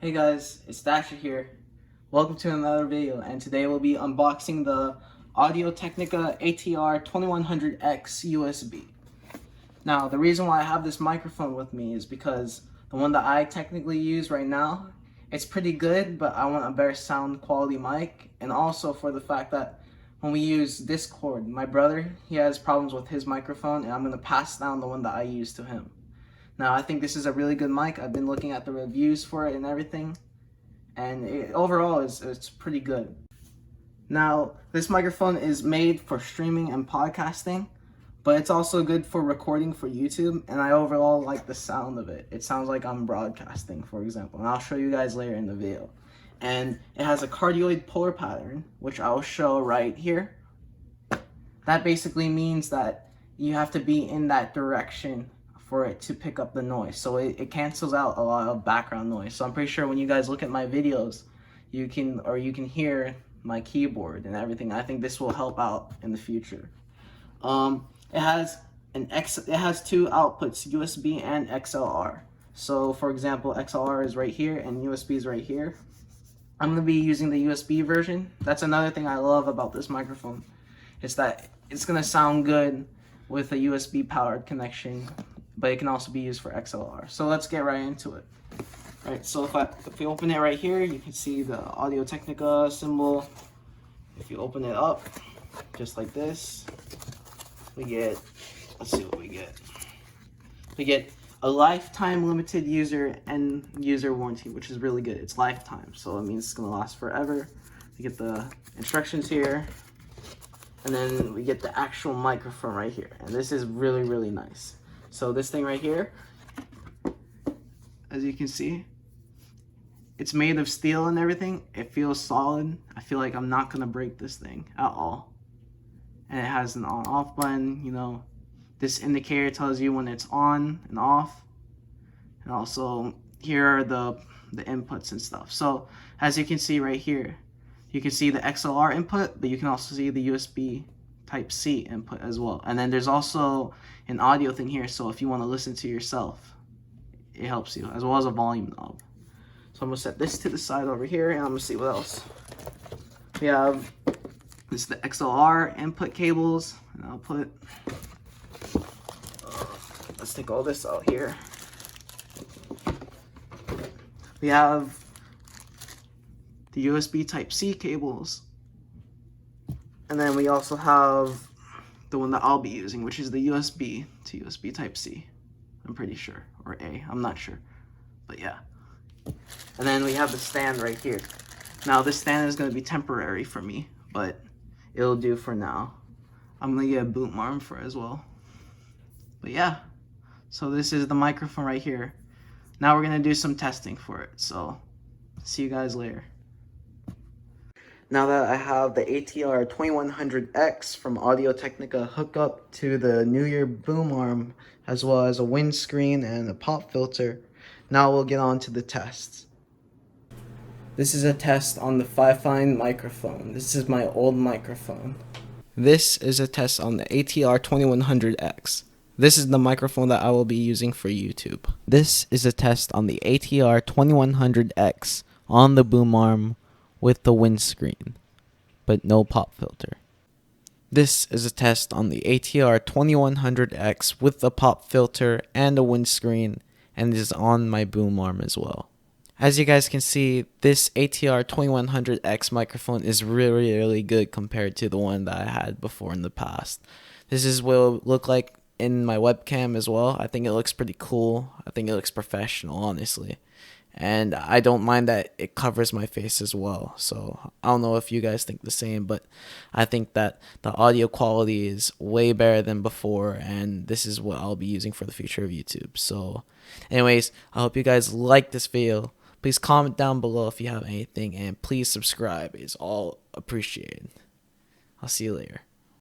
Hey guys, it's Dasher here. Welcome to another video, and today we'll be unboxing the Audio-Technica ATR2100X USB. Now, the reason why I have this microphone with me is because the one that I technically use right now, it's pretty good, but I want a better sound quality mic, and also for the fact that when we use Discord, my brother, he has problems with his microphone, and I'm going to pass down the one that I use to him. Now, I think this is a really good mic. I've been looking at the reviews for it and everything, and overall it's pretty good. Now, this microphone is made for streaming and podcasting, but it's also good for recording for YouTube, and I overall like the sound of it. It sounds like I'm broadcasting, for example, and I'll show you guys later in the video. And it has a cardioid polar pattern, which I'll show right here. That basically means that you have to be in that direction for it to pick up the noise, so it cancels out a lot of background noise. So I'm pretty sure when you guys look at my videos, you can hear my keyboard and everything. I think this will help out in the future. It has two outputs, USB and XLR. So for example, XLR is right here and USB is right here. I'm going to be using the USB version. That's another thing I love about this microphone, is that it's going to sound good with a USB powered connection, but it can also be used for XLR. So let's get right into it. Alright, so if we open it right here, you can see the Audio-Technica symbol. If you open it up, just like this, we get, let's see what we get. We get a lifetime limited user and user warranty, which is really good. It's lifetime, so it means it's gonna last forever. We get the instructions here, and then we get the actual microphone right here. And this is really, really nice. So this thing right here, as you can see, it's made of steel and everything. It feels solid. I feel like I'm not gonna break this thing at all. And it has an on-off button, you know. This indicator tells you when it's on and off. And also, here are the inputs and stuff. So as you can see right here, you can see the XLR input, but you can also see the USB Type-C input as well. And then there's also an audio thing here, so if you want to listen to yourself, it helps you, as well as a volume knob. So I'm going to set this to the side over here, and I'm going to see what else. We have this, the XLR input cables and output. Let's take all this out here. We have the USB Type-C cables. And then we also have the one that I'll be using, which is the USB to USB Type-C. I'm pretty sure, or A, I'm not sure, but yeah. And then we have the stand right here. Now this stand is going to be temporary for me, but it'll do for now. I'm going to get a boom arm for it as well. But yeah, so this is the microphone right here. Now we're going to do some testing for it, so see you guys later. Now that I have the ATR2100X from Audio-Technica hooked up to the NEEWER Boom Arm, as well as a windscreen and a pop filter, now we'll get on to the tests. This is a test on the Fifine microphone. This is my old microphone. This is a test on the ATR2100X. This is the microphone that I will be using for YouTube. This is a test on the ATR2100X on the boom arm with the windscreen, but no pop filter. This is a test on the ATR2100X with the pop filter and a windscreen, and is on my boom arm as well. As you guys can see, this ATR2100X microphone is really, really good compared to the one that I had before in the past. This is what it will look like in my webcam as well. I think it looks pretty cool. I think it looks professional, honestly. And I don't mind that it covers my face as well. So I don't know if you guys think the same, but I think that the audio quality is way better than before, and this is what I'll be using for the future of YouTube. So anyways, I hope you guys like this video. Please comment down below if you have anything, and please subscribe. It's all appreciated. I'll see you later.